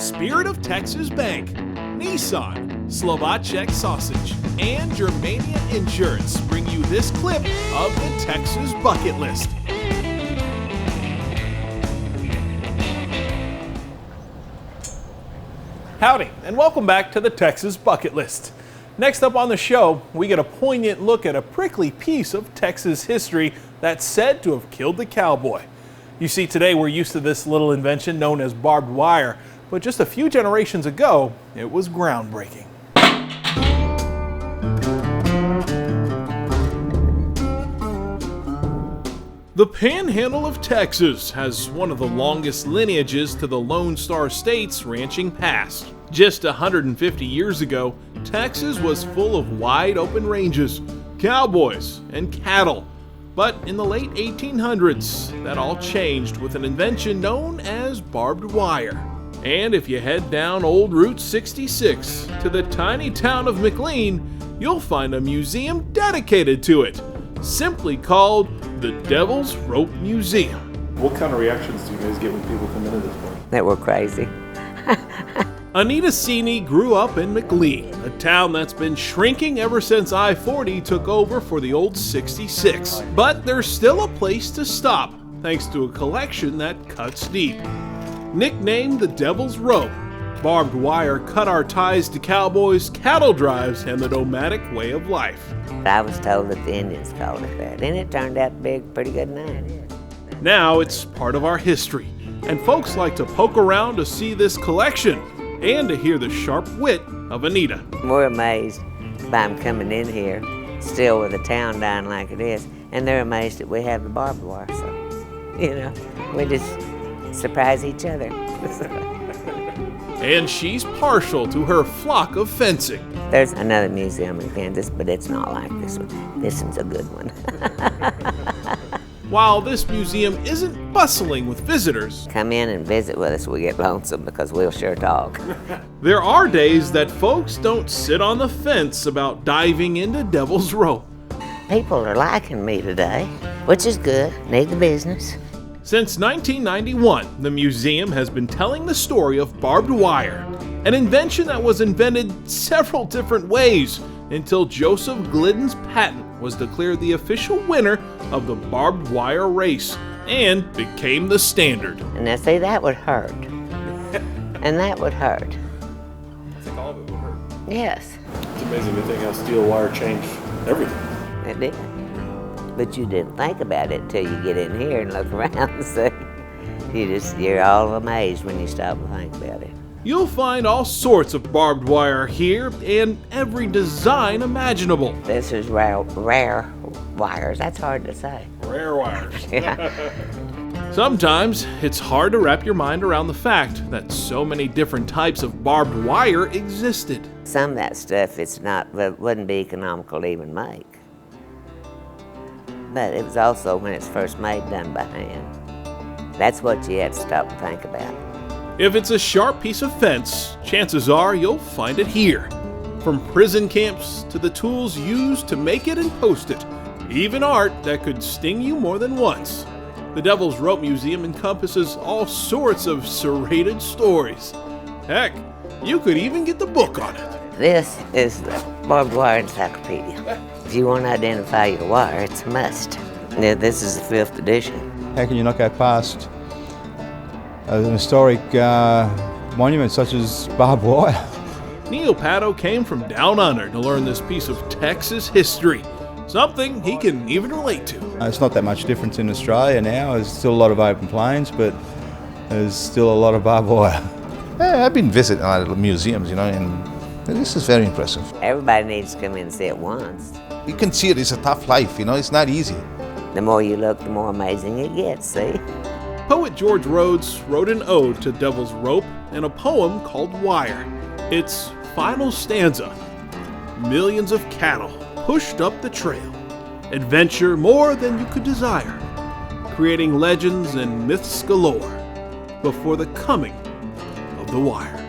Spirit of Texas Bank, Nissan, Slovacek Sausage, and Germania Insurance bring you this clip of the Texas Bucket List. Howdy, and welcome back to the Texas Bucket List. Next up on the show, we get a poignant look at a prickly piece of Texas history that's said to have killed the cowboy. You see, today we're used to this little invention known as barbed wire, but just a few generations ago, it was groundbreaking. The Panhandle of Texas has one of the longest lineages to the Lone Star State's ranching past. Just 150 years ago, Texas was full of wide open ranges, cowboys, and cattle. But in the late 1800s, that all changed with an invention known as barbed wire. And if you head down Old Route 66 to the tiny town of McLean, you'll find a museum dedicated to it, simply called the Devil's Rope Museum. What kind of reactions do you guys get when people come into this place? That we're crazy. Anita Sini grew up in McLean, a town that's been shrinking ever since I-40 took over for the old 66. But there's still a place to stop, thanks to a collection that cuts deep. Nicknamed the Devil's Rope, barbed wire cut our ties to cowboys, cattle drives, and the nomadic way of life. I was told that the Indians called it that, and it turned out to be a pretty good name. Now it's part of our history, and folks like to poke around to see this collection and to hear the sharp wit of Anita. We're amazed by them coming in here, still with the town dying like it is, and they're amazed that we have the barbed wire, so, we just surprise each other. And she's partial to her flock of fencing. There's another museum in Kansas, but it's not like this one. This one's a good one. While this museum isn't bustling with visitors, Come in and visit with us. We get lonesome because we'll sure talk. there are days that folks don't sit on the fence about diving into Devil's Rope. People are liking me today, which is good. Need the business. Since 1991, the museum has been telling the story of barbed wire, an invention that was invented several different ways until Joseph Glidden's patent was declared the official winner of the barbed wire race and became the standard. And now see, that would hurt. And that would hurt. I think all of it would hurt. Yes, It's amazing to think how steel wire changed everything. it did. But you didn't think about it until you get in here and look around. So you're all amazed when you stop and think about it. You'll find all sorts of barbed wire here and every design imaginable. This is rare wires. That's hard to say. Rare wires. Yeah. Sometimes it's hard to wrap your mind around the fact that so many different types of barbed wire existed. Some of that stuff wouldn't be economical to even make. But it was also, when it's first made, done by hand. That's what you had to stop and think about. If it's a sharp piece of fence, chances are you'll find it here. From prison camps to the tools used to make it and post it, even art that could sting you more than once. The Devil's Rope Museum encompasses all sorts of serrated stories. Heck, you could even get the book on it. This is the barbed wire encyclopedia. If you want to identify your wire, it's a must. Yeah, this is the 5th edition. How can you not go past an historic monument such as barbed wire? Neil Pato came from down under to learn this piece of Texas history, something he can even relate to. It's not that much difference in Australia now. There's still a lot of open plains, but there's still a lot of barbed wire. Yeah, I've been visiting a lot of museums, and this is very impressive. Everybody needs to come in and see it once. You can see it's a tough life, it's not easy. The more you look, the more amazing it gets, see? Poet George Rhodes wrote an ode to Devil's Rope in a poem called Wire. Its final stanza: millions of cattle pushed up the trail, adventure more than you could desire, creating legends and myths galore before the coming of the wire.